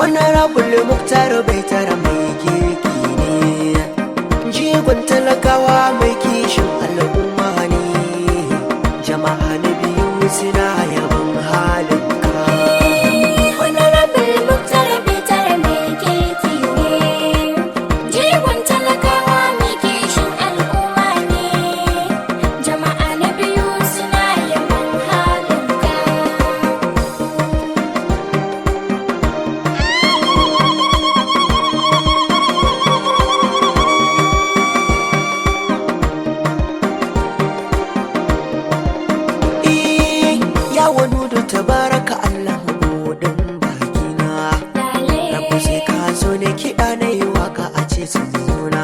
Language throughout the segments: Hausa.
Honorable Muktar Baitar mai kirki ne, jigon talakawa mai kishin al'umma ne, jama'a na biyu suna yaban halinka. Honorable Muktar Baitar mai kirki ne, jigon talakawa mai kishin al'umma ne, jama'a na biyu suna yaban halinka. Yawon nudu tabaraka Allah buɗin bakina, rabu sai ka zo ne kiɗa na yi waka a ce sun zona.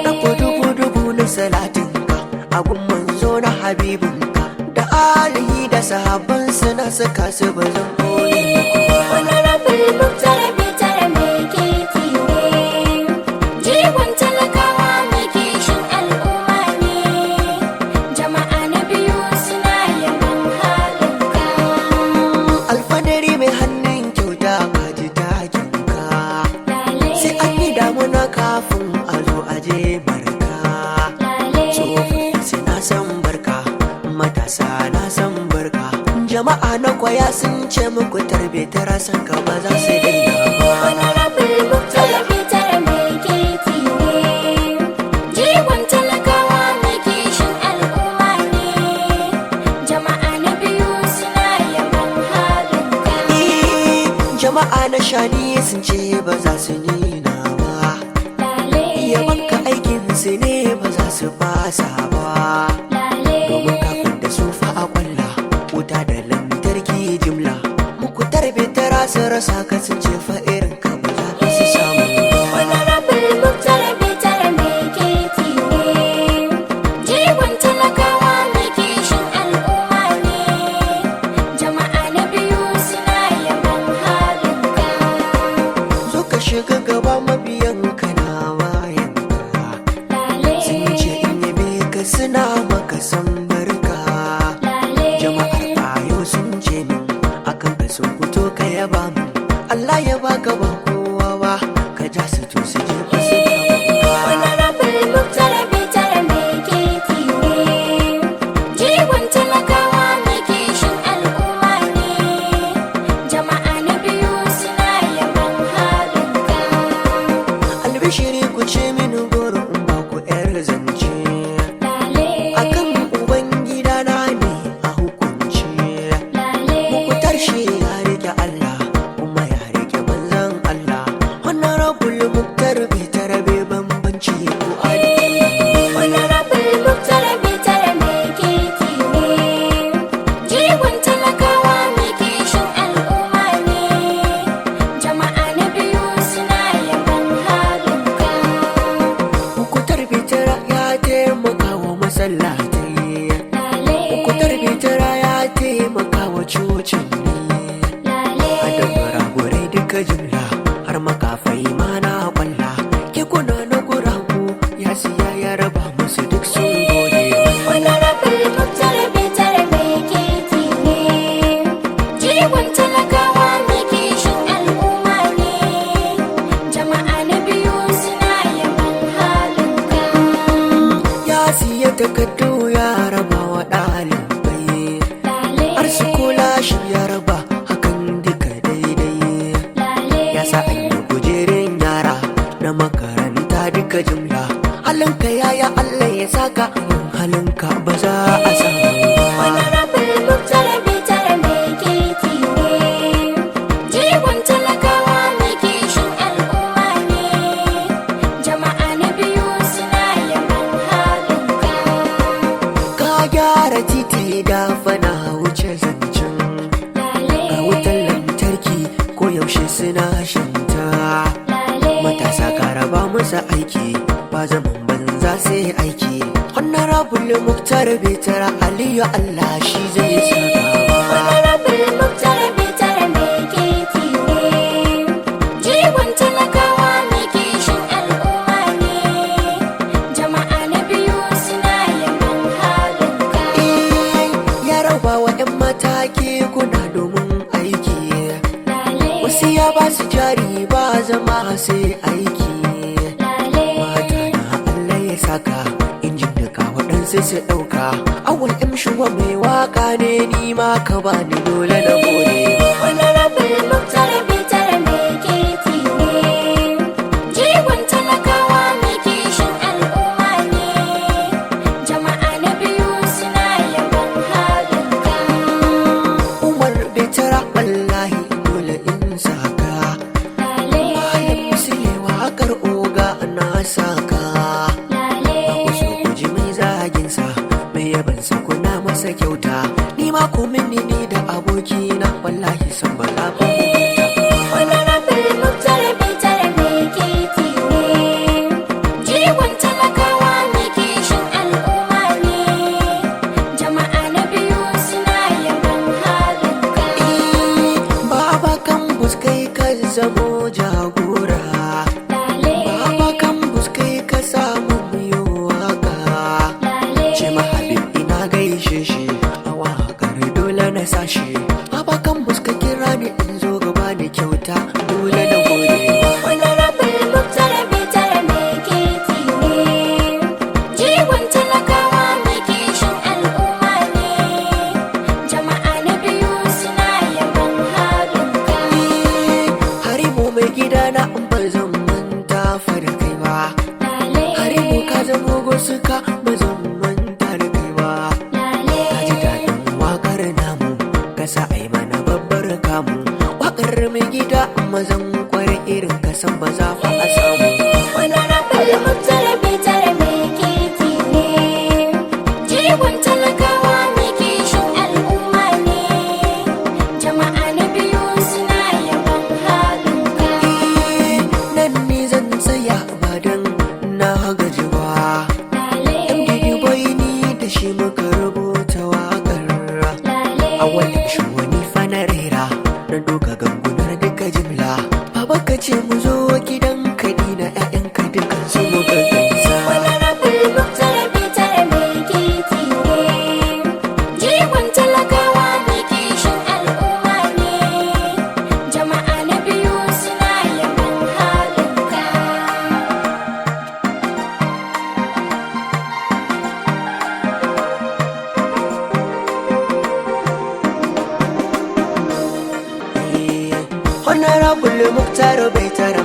Rabu dubu na salatinka abun manzo na habibinka, da alihi da sahabbansa na saka su ba zan koyi muku ba. Honorable Muktar Baitar mai kirki ne, jigon talakawa mai kishin al'umma ne, jama'a na biyu suna yaban halinka. Alfadari mai hannun kyauta ka ji takinka, sai an yi damuna kafin a zo aje barka. Tsofaffi na san barka, matasa na san barka, jama'a na kwaya sun ce muku tarbe tara san ka ba za su daina ba. Honorable Muktar Baitar mai kirki ne, jigon talakawa mai kishin al'umma ne, jama'a na biyu suna yaban halinka. Jama'a na shani sun ce ba za su nina ba, yabanka aikin su ne ba za su fasa ba, domin kafin da su fa a kwalla wuta da lantarki jimla, muku tarbe tara su rasa ka sun ce fa irin ka ba za ka su samu ba. Honorable Muktar Baitar mai kirki ne, jigon talakawa mai kishin al'umma ne, jama'a na biyu suna yaban halinka. Zo ka shiga gaba mabiyan ka na bayan ka, sun ce in yabe ka suna maka san barka. Jama'ar bayo sun ce min akan ka sun fito ka yaba min, Allah ya baka ba kowa ba, ka ja su to su je ba su ba. Honorable Muktar Baitar mai kirki ne, jigon talakawa mai kishin al'umma ne, jama'a na biyu suna yaban halinka. Albishiri ku ce mini goro in ba ku yar zance, akan ubangida na ne a hukunci. Muku tarshe ya rike Allah kuma ya rike manzon Allah. Honorable Muktar Baitar bai bambanci ko adalci. Honorable Muktar Baitar mai kirki ne, jigon talakawa mai kishin al'umma ne, jama'a na biyu suna yaban halinka. Muku tarbitara ya taimaka wa masallatai, muku tarbitara ya taimaka wa cocin ne, a dabbara gurai duka jimla har makafai ma na kwalla, kekuna na guragu ya siya ya raba musu duk sun gode. Honorable Muktar Baitar mai kirki ne, jigon talakawa mai kishin al'umma ne, jama'a na biyu suna yaban halinka. Ya siya takardu ya raba wa ɗalibai, har su kula shi ya raba hakan duka daidai. Ya sa an yi kujerin yara na makaranta duka jimla, halinka yaya Allah ya saka, halinka ba za a samu ba. Honorable Muktar Baitar mai kirki ne, jigon talakawa mai kishin al'umma ne, jama'a na biyu suna yaban halinka. Ka gyara titi da fana wuce zancen, ga wutar lantarki ko yaushe suna shanta. Matasa ka raba musu aiki, ba zaman banza sai aiki. Honorable Muktar Baitar Aliyu Allah shi zai saka ba. Honorable Muktar Baitar mai kirki ne, jigon talakawa mai kishin al'umma ne, jama'a na biyu suna yaban halinka. Ya raba wa 'yan mataki kuna domin aiki, wasu ya ba su sai aiki mata na Allah ya saka injin duka waɗansu su ɗauka awal shuwa mai waka ne ni ma ka bani dole na gode Honorable Muktar Bitar mai kirki ne, jigon talakawa mai kishin al'umma ne, jama'a na biyu suna yabon halinka. Umar Bitara wallahi dole in saka bayan musile wakar oga na saka ba ku so ku ji mai zaginsa mai yabansa kuna masa kyauta ni ma ku mini ni da abokina wallahi san ba za ku Honorable Muktar Bitar mai kirki ne, jigon talakawa mai kishin al'umma ne, jama'a na biyu suna yabon halinka. Baba kan buskai ka zamo jagora Baba kan buskai ka samu biyo waka ce mahabib ina gaishe shi a wakar dole na sashi Baba kan buska kira ni in zo gaba da kyauta dole na gode Honorable Muktar Bitar mai kirki ne, jigon talakawa mai kishin al'umma ne, jama'a na biyu suna yabon halinka. Haribo mai gida na ba zan manta fa da kai ba Haribo ka zamo gosuka ba zan manta da kai ba Ka ji daɗin waƙar namu ka sa ai mana babbar kamu waƙar mai gida mazan kware irin ka san ba za fa a samu Honorable Muktar Bitar mai kirki ne, jigon talakawa mai kishin al'umma ne, jama'a na biyu suna yabon halinka. nan ni zan tsaya ba dan na gaji ba MDD boy ni da shi muka rubuta waƙar a wani shi wani fana rera na doka gangunar duka jimla baba ka ce mu zo gidan kaɗi na 'ya'yanka dukan su mu gaggaisa Honorable Muktar Bitar mai kirki ne, jigon talakawa mai kishin al'umma ne, jama'a na biyu suna yabon halinka. Honorable Muktar bai tara